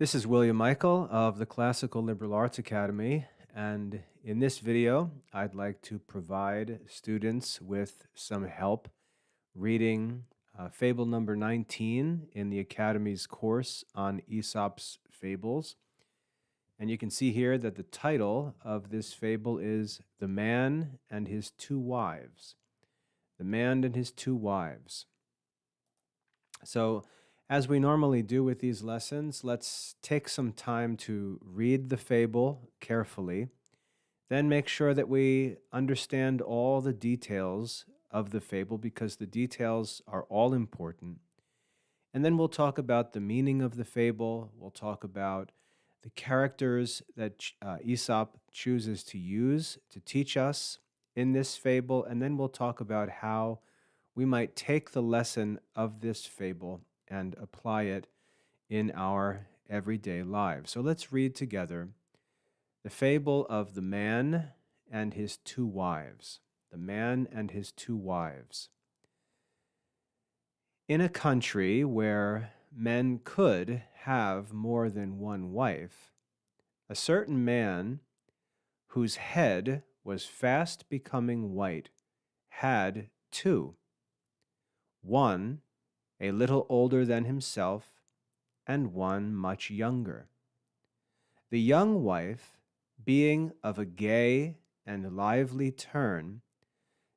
This is William Michael of the Classical Liberal Arts Academy, and in this video, I'd like to provide students with some help reading Fable number 19 in the Academy's course on Aesop's Fables. And you can see here that the title of this fable is The Man and His Two Wives. The Man and His Two Wives. So, as we normally do with these lessons, let's take some time to read the fable carefully, then make sure that we understand all the details of the fable because the details are all important. And then we'll talk about the meaning of the fable. We'll talk about the characters that Aesop chooses to use to teach us in this fable. And then we'll talk about how we might take the lesson of this fable and apply it in our everyday lives. So let's read together the fable of the man and his two wives. The man and his two wives. In a country where men could have more than one wife, a certain man whose head was fast becoming white had two. One a little older than himself, and one much younger. The young wife, being of a gay and lively turn,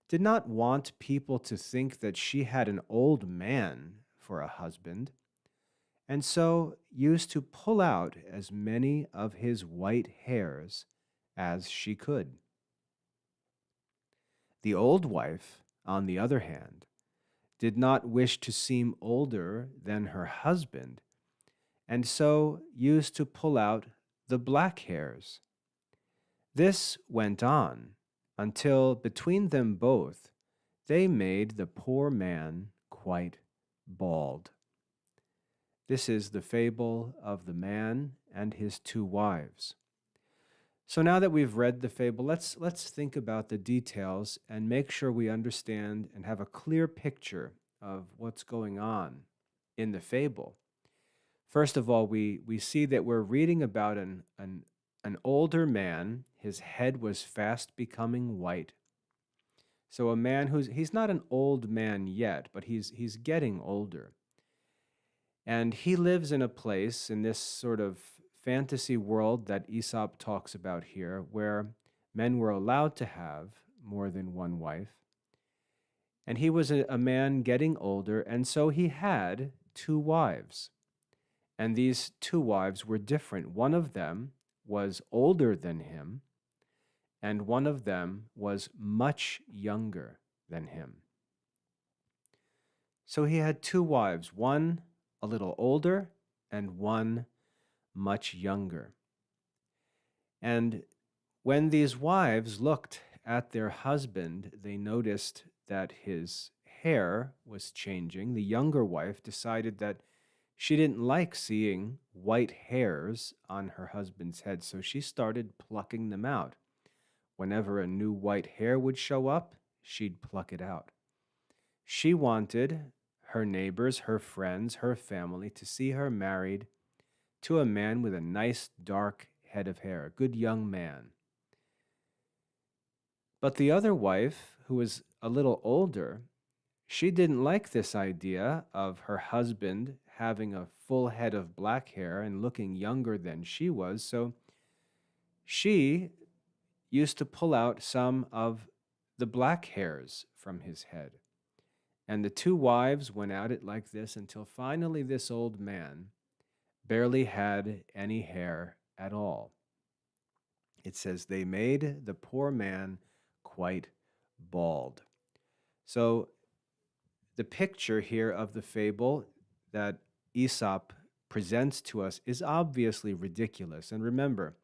did not want people to think that she had an old man for a husband, and so used to pull out as many of his white hairs as she could. The old wife, on the other hand, did not wish to seem older than her husband, and so used to pull out the black hairs. This went on until between them both they made the poor man quite bald. This is the fable of the man and his two wives. So now that we've read the fable, let's think about the details and make sure we understand and have a clear picture of what's going on in the fable. First of all, we see that we're reading about an older man. His head was fast becoming white. So a man he's not an old man yet, but he's getting older. And he lives in a place in this sort of fantasy world that Aesop talks about here, where men were allowed to have more than one wife. And he was a man getting older, and so he had two wives. And these two wives were different. One of them was older than him, and one of them was much younger than him. So he had two wives, one a little older and one much younger. And when these wives looked at their husband, they noticed that his hair was changing. The younger wife decided that she didn't like seeing white hairs on her husband's head, so she started plucking them out. Whenever a new white hair would show up, she'd pluck it out. She wanted her neighbors, her friends, her family to see her married to a man with a nice dark head of hair, a good young man. But the other wife, who was a little older, she didn't like this idea of her husband having a full head of black hair and looking younger than she was, so she used to pull out some of the black hairs from his head. And the two wives went at it like this until finally this old man barely had any hair at all. It says they made the poor man quite bald. So the picture here of the fable that Aesop presents to us is obviously ridiculous. And remember,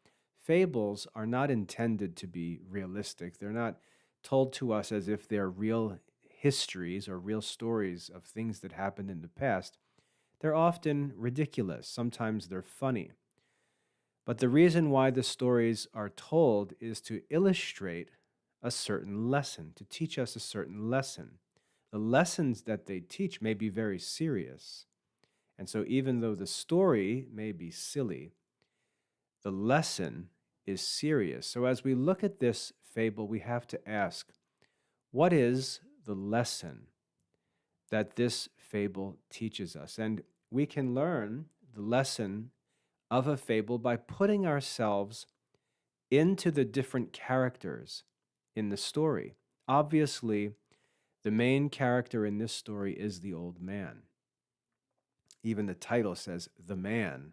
fables are not intended to be realistic. They're not told to us as if they're real histories or real stories of things that happened in the past. They're often ridiculous. Sometimes they're funny. But the reason why the stories are told is to illustrate a certain lesson, to teach us a certain lesson. The lessons that they teach may be very serious, And so, even though the story may be silly, the lesson is serious. So, as we look at this fable, we have to ask, what is the lesson that this fable teaches us? And we can learn the lesson of a fable by putting ourselves into the different characters in the story. Obviously, the main character in this story is the old man. Even the title says, The Man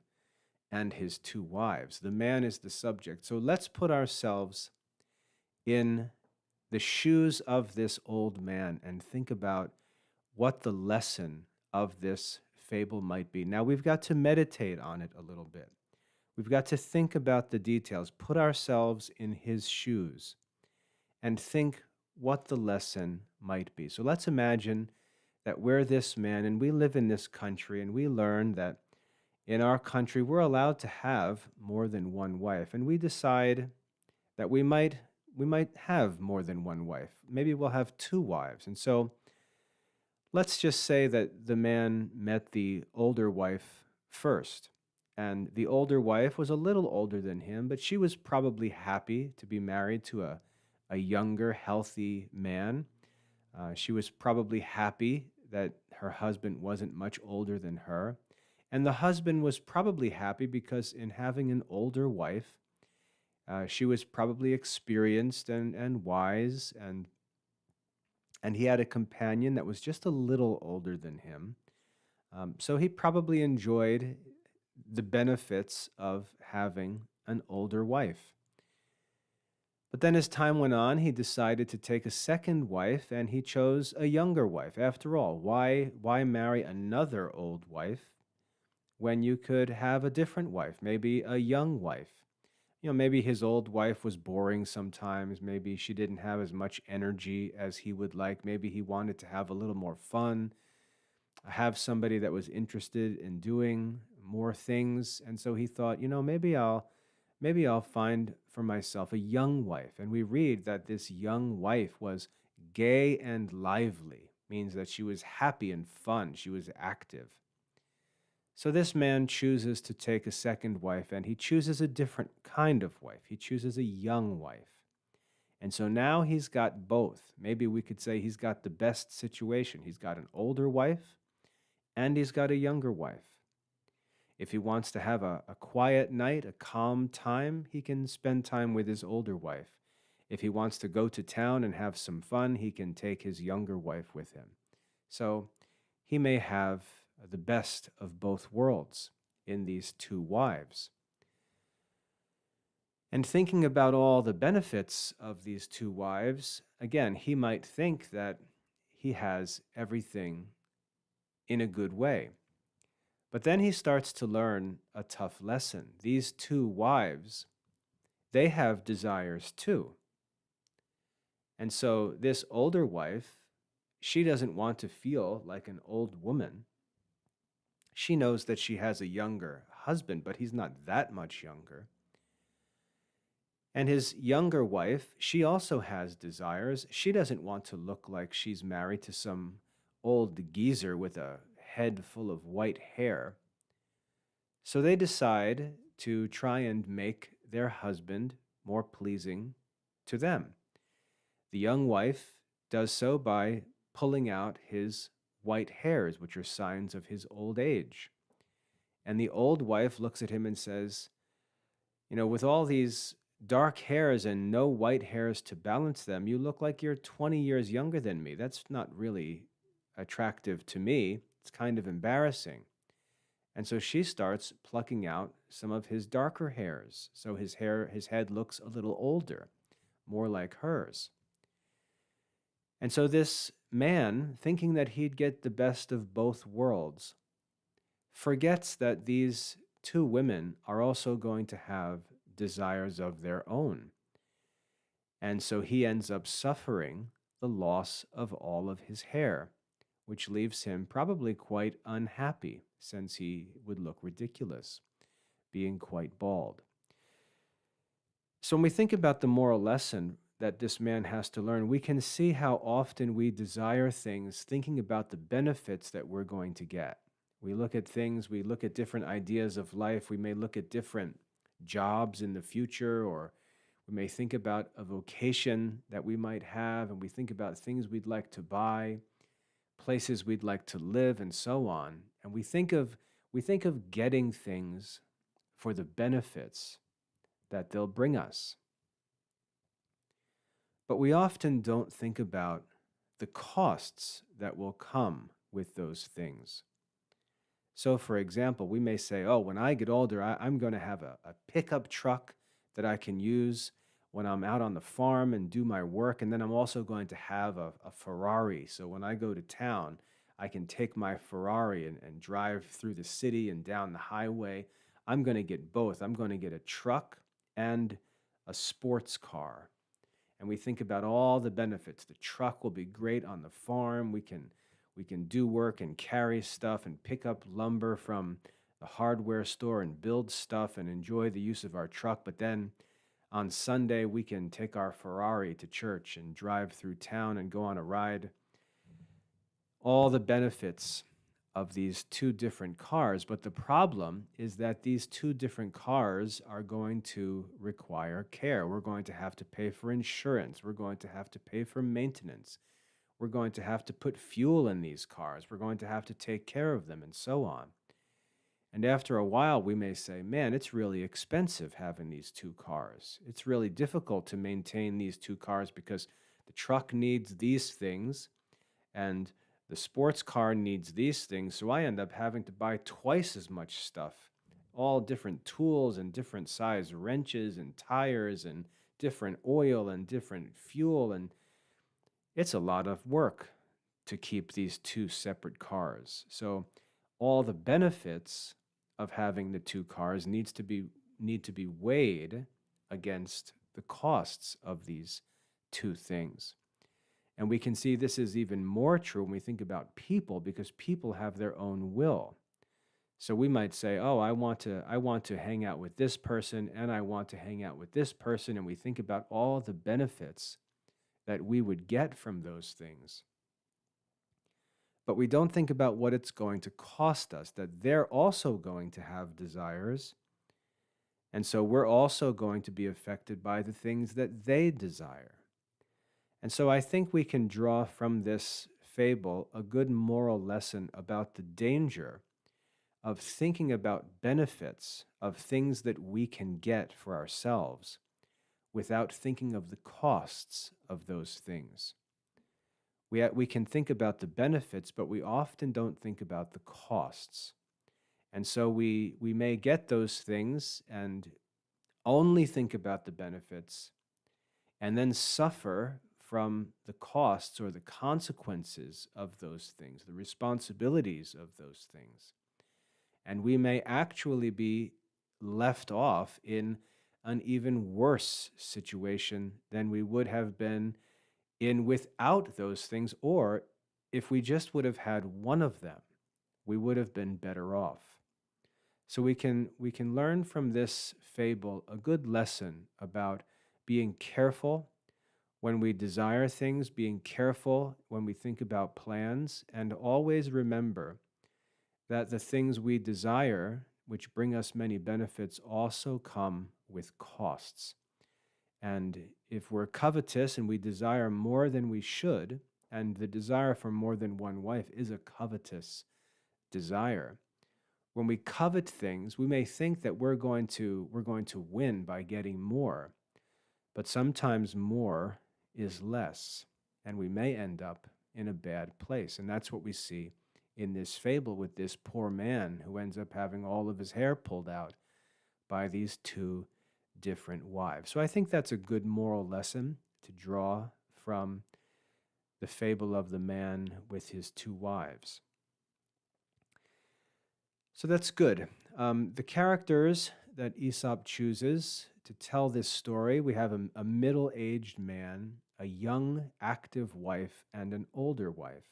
and His Two Wives. The man is the subject. So let's put ourselves in the shoes of this old man and think about what the lesson of this fable might be. Now, we've got to meditate on it a little bit. We've got to think about the details, put ourselves in his shoes, and think what the lesson might be. So let's imagine that we're this man and we live in this country, and we learn that in our country we're allowed to have more than one wife, and we decide that we might have more than one wife. Maybe we'll have two wives. And so let's just say that the man met the older wife first. And the older wife was a little older than him, but she was probably happy to be married to a younger, healthy man. She was probably happy that her husband wasn't much older than her. And the husband was probably happy because in having an older wife, she was probably experienced and wise, and he had a companion that was just a little older than him. So he probably enjoyed the benefits of having an older wife. But then as time went on, he decided to take a second wife, and he chose a younger wife. After all, why marry another old wife when you could have a different wife, maybe a young wife? Maybe his old wife was boring sometimes. Maybe she didn't have as much energy as he would like. Maybe he wanted to have a little more fun, have somebody that was interested in doing more things. And so he thought, maybe I'll find for myself a young wife. And we read that this young wife was gay and lively, means that she was happy and fun. She was active. So this man chooses to take a second wife, and he chooses a different kind of wife. He chooses a young wife. And so now he's got both. Maybe we could say he's got the best situation. He's got an older wife, and he's got a younger wife. If he wants to have a quiet night, a calm time, he can spend time with his older wife. If he wants to go to town and have some fun, he can take his younger wife with him. So he may have the best of both worlds in these two wives. And thinking about all the benefits of these two wives, again, he might think that he has everything in a good way. But then he starts to learn a tough lesson. These two wives, they have desires too. And so this older wife, she doesn't want to feel like an old woman. She knows that she has a younger husband, but he's not that much younger. And his younger wife, she also has desires. She doesn't want to look like she's married to some old geezer with a head full of white hair. So they decide to try and make their husband more pleasing to them. The young wife does so by pulling out his white hairs, which are signs of his old age. And the old wife looks at him and says, with all these dark hairs and no white hairs to balance them, you look like you're 20 years younger than me. That's not really attractive to me. It's kind of embarrassing. And so she starts plucking out some of his darker hairs, so his head looks a little older, more like hers. And so this man, thinking that he'd get the best of both worlds, forgets that these two women are also going to have desires of their own. And so he ends up suffering the loss of all of his hair, which leaves him probably quite unhappy, since he would look ridiculous, being quite bald. So when we think about the moral lesson that this man has to learn, we can see how often we desire things thinking about the benefits that we're going to get. We look at things, we look at different ideas of life. We may look at different jobs in the future, or we may think about a vocation that we might have, and we think about things we'd like to buy, places we'd like to live, and so on. And we think of getting things for the benefits that they'll bring us. But we often don't think about the costs that will come with those things. So, for example, we may say, oh, when I get older, I'm going to have a pickup truck that I can use when I'm out on the farm and do my work. And then I'm also going to have a Ferrari. So when I go to town, I can take my Ferrari and drive through the city and down the highway. I'm going to get both. I'm going to get a truck and a sports car. And we think about all the benefits. The truck will be great on the farm. We can do work and carry stuff and pick up lumber from the hardware store and build stuff and enjoy the use of our truck. But then on Sunday, we can take our Ferrari to church and drive through town and go on a ride. All the benefits of these two different cars. But the problem is that these two different cars are going to require care. We're going to have to pay for insurance. We're going to have to pay for maintenance. We're going to have to put fuel in these cars. We're going to have to take care of them, and so on. And after a while, we may say, man, it's really expensive having these two cars. It's really difficult to maintain these two cars because the truck needs these things and the sports car needs these things. So I end up having to buy twice as much stuff, all different tools and different size wrenches and tires and different oil and different fuel. And it's a lot of work to keep these two separate cars. So all the benefits of having the two cars need to be weighed against the costs of these two things. And we can see this is even more true when we think about people, because people have their own will. So we might say, oh, I want to hang out with this person and I want to hang out with this person, and we think about all the benefits that we would get from those things. But we don't think about what it's going to cost us, that they're also going to have desires. And so we're also going to be affected by the things that they desire. And so I think we can draw from this fable a good moral lesson about the danger of thinking about benefits of things that we can get for ourselves without thinking of the costs of those things. We can think about the benefits, but we often don't think about the costs. And so we may get those things and only think about the benefits and then suffer from the costs or the consequences of those things, the responsibilities of those things. And we may actually be left off in an even worse situation than we would have been in without those things, or if we just would have had one of them, we would have been better off. So we can learn from this fable a good lesson about being careful when we desire things, being careful when we think about plans, and always remember that the things we desire, which bring us many benefits, also come with costs. And if we're covetous and we desire more than we should, and the desire for more than one wife is a covetous desire, when we covet things, we may think that we're going to win by getting more, but sometimes more is less, and we may end up in a bad place. And that's what we see in this fable with this poor man who ends up having all of his hair pulled out by these two different wives. So I think that's a good moral lesson to draw from the fable of the man with his two wives. So that's good. The characters that Aesop chooses to tell this story, we have a middle-aged man, a young, active wife, and an older wife.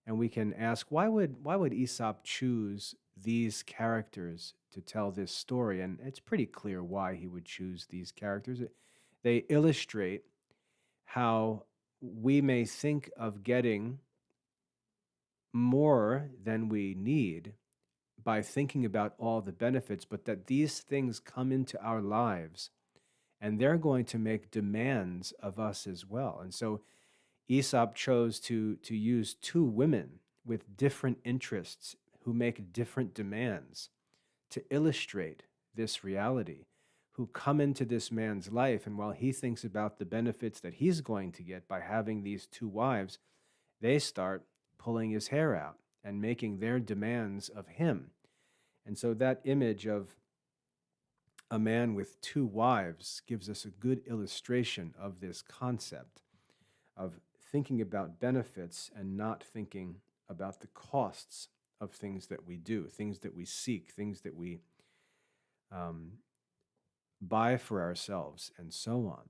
And we can ask, why would Aesop choose these characters to tell this story? And it's pretty clear why he would choose these characters. They illustrate how we may think of getting more than we need, by thinking about all the benefits, but that these things come into our lives and they're going to make demands of us as well. And so Aesop chose to use two women with different interests who make different demands to illustrate this reality, who come into this man's life. And while he thinks about the benefits that he's going to get by having these two wives, they start pulling his hair out and making their demands of him. And so that image of a man with two wives gives us a good illustration of this concept of thinking about benefits and not thinking about the costs of things that we do, things that we seek, things that we um, buy for ourselves, and so on.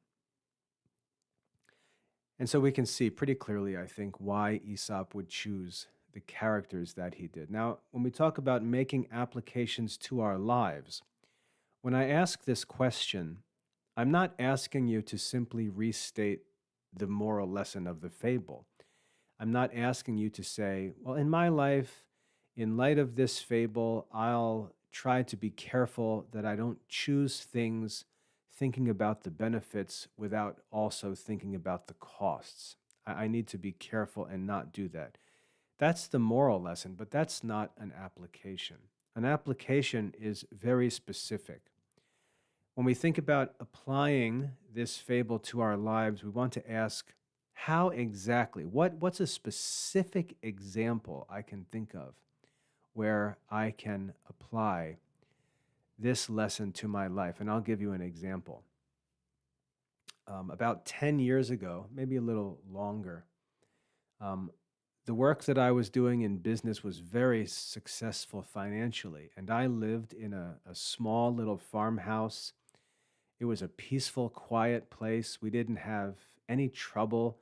And so we can see pretty clearly, I think, why Aesop would choose the characters that he did. Now, when we talk about making applications to our lives, when I ask this question, I'm not asking you to simply restate the moral lesson of the fable. I'm not asking you to say, well, in my life, in light of this fable, I'll try to be careful that I don't choose things thinking about the benefits without also thinking about the costs. I need to be careful and not do that. That's the moral lesson, but that's not an application. An application is very specific. When we think about applying this fable to our lives, we want to ask, how exactly, what's a specific example I can think of where I can apply this lesson to my life? And I'll give you an example. About 10 years ago, maybe a little longer, um, the work that I was doing in business was very successful financially, and I lived in a small little farmhouse. It was a peaceful, quiet place. We didn't have any trouble.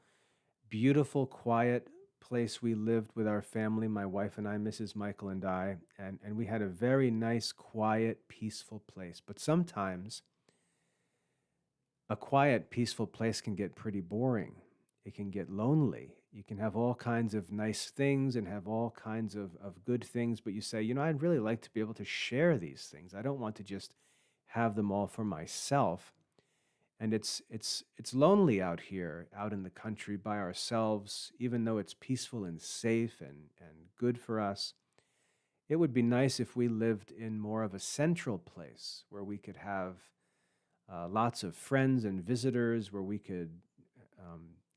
Beautiful, quiet place we lived with our family, my wife and I, Mrs. Michael and I, and we had a very nice, quiet, peaceful place. But sometimes a quiet, peaceful place can get pretty boring. It can get lonely. You can have all kinds of nice things and have all kinds of good things, but you say, I'd really like to be able to share these things. I don't want to just have them all for myself. And it's lonely out here, out in the country by ourselves, even though it's peaceful and safe and good for us. It would be nice if we lived in more of a central place where we could have lots of friends and visitors, where we could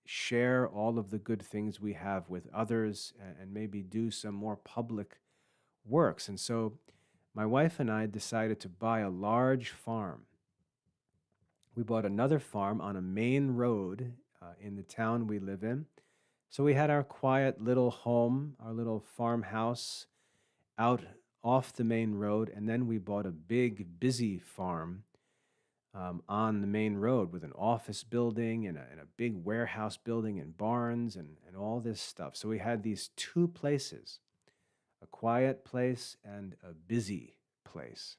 share all of the good things we have with others and maybe do some more public works. And so my wife and I decided to buy a large farm. We bought another farm on a main road in the town we live in. So we had our quiet little home, our little farmhouse out off the main road, and then we bought a big, busy farm on the main road with an office building and a big warehouse building and barns and all this stuff. So we had these two places, a quiet place and a busy place.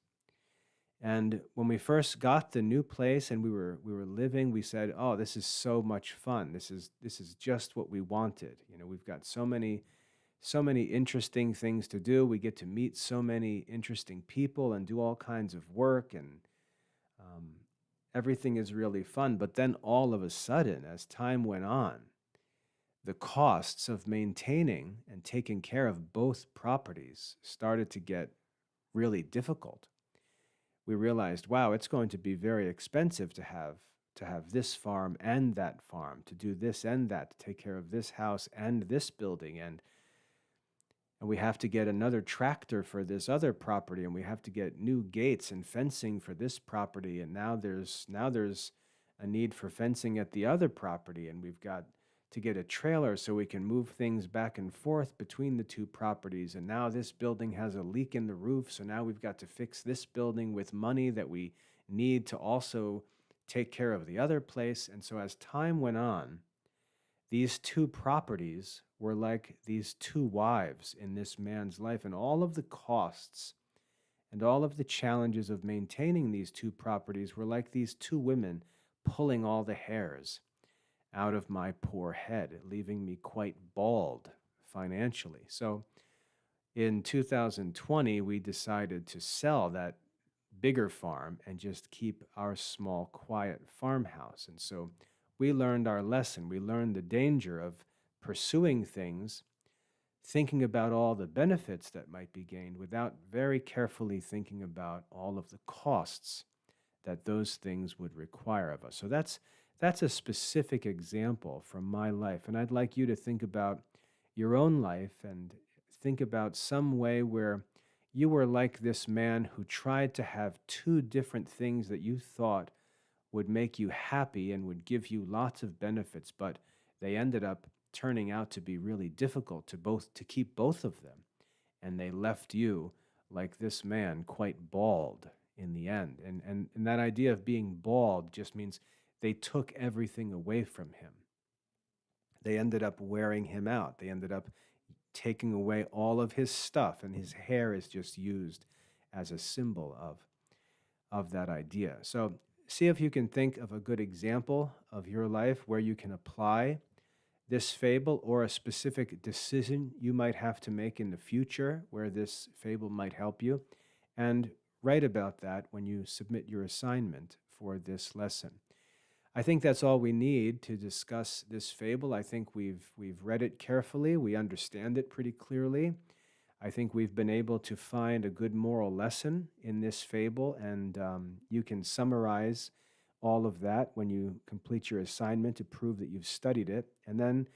And when we first got the new place and we were living, we said, "Oh, this is so much fun. This is just what we wanted. We've got so many interesting things to do. We get to meet so many interesting people and do all kinds of work, and everything is really fun." But then all of a sudden, as time went on, the costs of maintaining and taking care of both properties started to get really difficult. We realized, wow, it's going to be very expensive to have this farm and that farm, to do this and that, to take care of this house and this building, and we have to get another tractor for this other property, and we have to get new gates and fencing for this property, and now there's a need for fencing at the other property, and we've got to get a trailer so we can move things back and forth between the two properties. And now this building has a leak in the roof, so now we've got to fix this building with money that we need to also take care of the other place. And so as time went on, these two properties were like these two wives in this man's life, and all of the costs and all of the challenges of maintaining these two properties were like these two women pulling all the hairs out of my poor head, leaving me quite bald financially. So In 2020, we decided to sell that bigger farm and just keep our small, quiet farmhouse. And so we learned our lesson. We learned the danger of pursuing things, thinking about all the benefits that might be gained without very carefully thinking about all of the costs that those things would require of us. So that's a specific example from my life, and I'd like you to think about your own life and think about some way where you were like this man who tried to have two different things that you thought would make you happy and would give you lots of benefits, but they ended up turning out to be really difficult to keep both of them, and they left you like this man quite bald in the end. And that idea of being bald just means they took everything away from him. They ended up wearing him out. They ended up taking away all of his stuff, and his hair is just used as a symbol of that idea. So see if you can think of a good example of your life where you can apply this fable or a specific decision you might have to make in the future where this fable might help you, and write about that when you submit your assignment for this lesson. I think that's all we need to discuss this fable. I think we've read it carefully. We understand it pretty clearly. I think we've been able to find a good moral lesson in this fable, and you can summarize all of that when you complete your assignment to prove that you've studied it, and then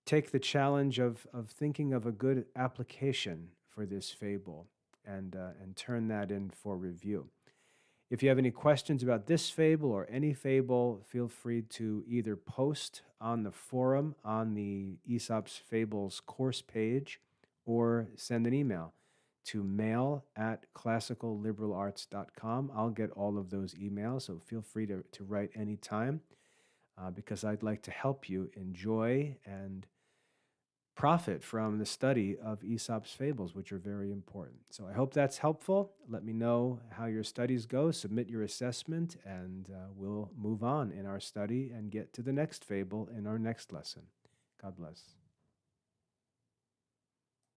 take the challenge of thinking of a good application for this fable and turn that in for review. If you have any questions about this fable or any fable, feel free to either post on the forum on the Aesop's Fables course page or send an email to mail@classicalliberalarts.com. I'll get all of those emails, so feel free to write anytime because I'd like to help you enjoy and profit from the study of Aesop's fables, which are very important. So I hope that's helpful. Let me know how your studies go. Submit your assessment, and we'll move on in our study and get to the next fable in our next lesson. God bless.